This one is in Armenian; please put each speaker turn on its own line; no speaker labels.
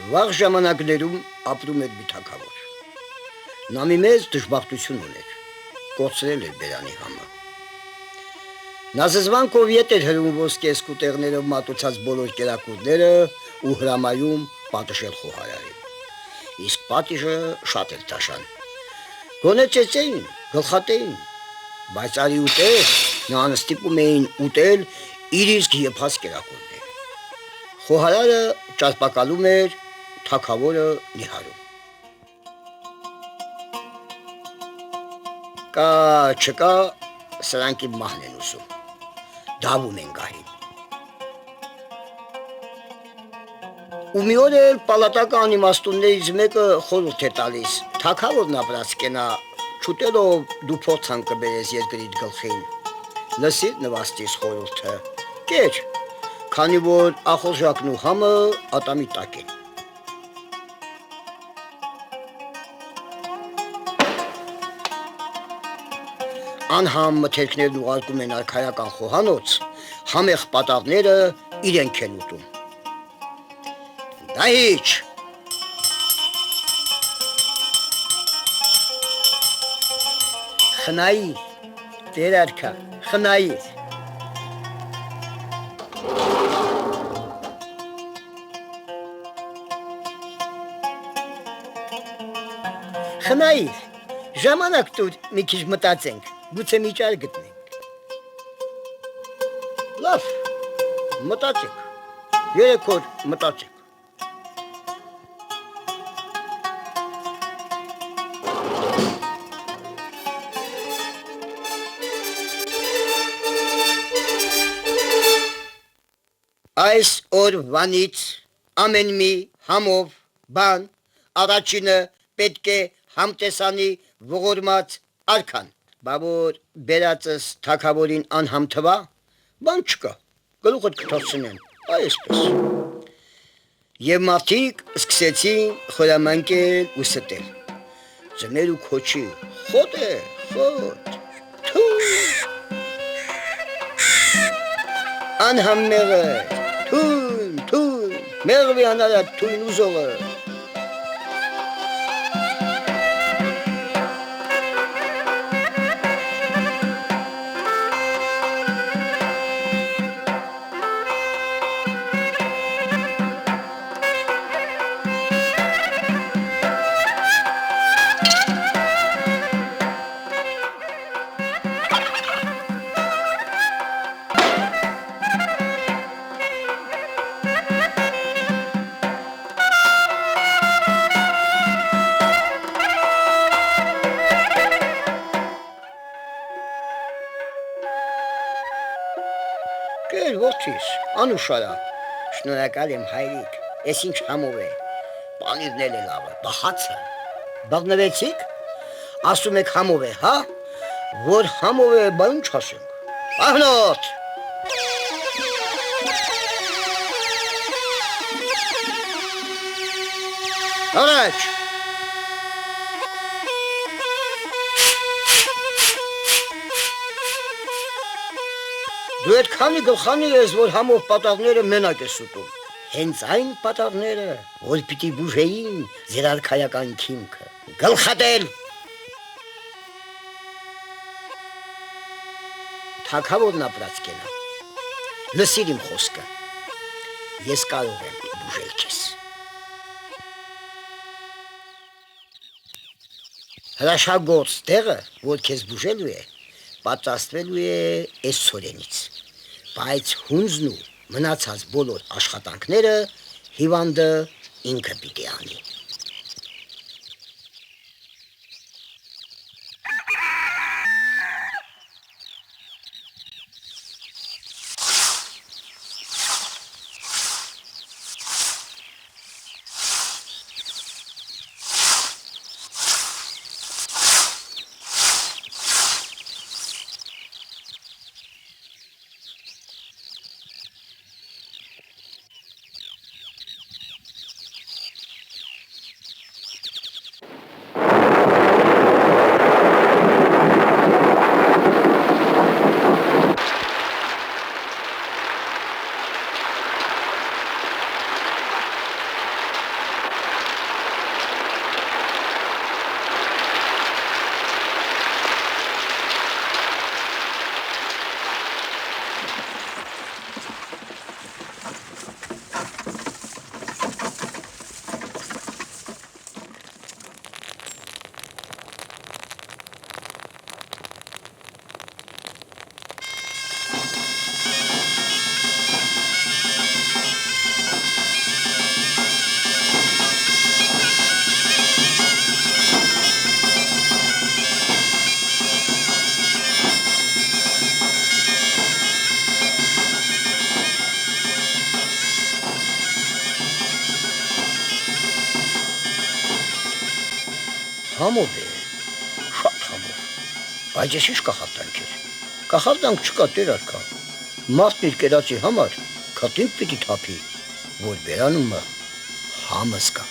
Վաղ ժամանակներում ապրում էր մի թագավոր։ Նա մի մեծ դժբախտություն ուներ։ Կորցրել էր բերանի համը։ Նա զզվանքով ետ էր հրում ոսկե սկուտեղներով մատուցած բոլոր կերակուրները ու հրամայում պատժել խոհարարին։ Իսկ պատիժը շատ էր տաշան։ Գոնե ծեծեին, գլխատեին, բայց արի ուտել, նրան ստիպում էին ուտել իր իսկ եփած կերակուրները։ Խոհարարը ճարպակալում էր, թագավորը նիհարում։ Կա, չկա, սրանք իմ մահն են ուզում։ Դավում են գահին։ Ու մի օր էլ պալատական իմաստուններից մեկը խորհուրդ է տալիս. թագավորն ապրած կենա, չուտելով դու փորձան կբերես երկրիդ գլխին։ Լսիր նվաստիս խորհուրդը։ Կեր, քանի որ ախորժակն ու համը ատամի տակ են։ Անհամ մթերքներն ուղարկում են արքայական խոհանոց, համեղ պատառները իրենք են ուտում։ Դահիճ, խնայի, տեր արքա, խնայի։ Խնայի, ժամանակ տուր մի քիչ մտածենք, գուցե միջար գտնենք։ Լավ, մտածեք, 3 օր մտածեք։ Այս օրվանից ամեն մի համով բան առաջինը պետք է համտեսանի ողորմած արքան, բա որ բերածս թագավորին անհամ թվա, բան չկա, գլուխդ կթողցնեն, այսպես։ Եվ մարդիկ սկսեցին խորամանկել ու ստել, ձմեր ու քոչի, խոտ է, խոտ, անհամ մեղը, թույն, մեղվի անարատ թույն ուզողը։ Կեր որդիս, անուշարա, շնորհակալ եմ հայրիկ, ես ինչ համով է, պանիրն էլ է լավը, բախացը, բաղնվեցիք, ասում եք համով է, հա, որ համով է, բա ինչ ասենք, ահնոտ, առաջ, դու այդ քանի գլխանի ես, որ համով պատաղները մենակ ես ուտում, հենց այն պատաղները, որ պիտի բուժեին ձեր արքայական քիմքը, գլխատել, թագավորն ապրած կենա, լսիր իմ խոսքը, ես կարող եմ բուժել քեզ։ Հրաշագործ տեղը, որ քեզ բուժելու է, պատրաստվելու է այս ցորենից, բայց հունձն ու մնացած բոլոր աշխատանքները հիվանդը ինքը պիտի անի։ համով է, շատ համով, բայց ես ինչ կախարդանք էր, կախարդանք չկա տեր արքա, մարդն իր կերածի համար քատինք պիտի թափի, որ բերանումը համը զգա։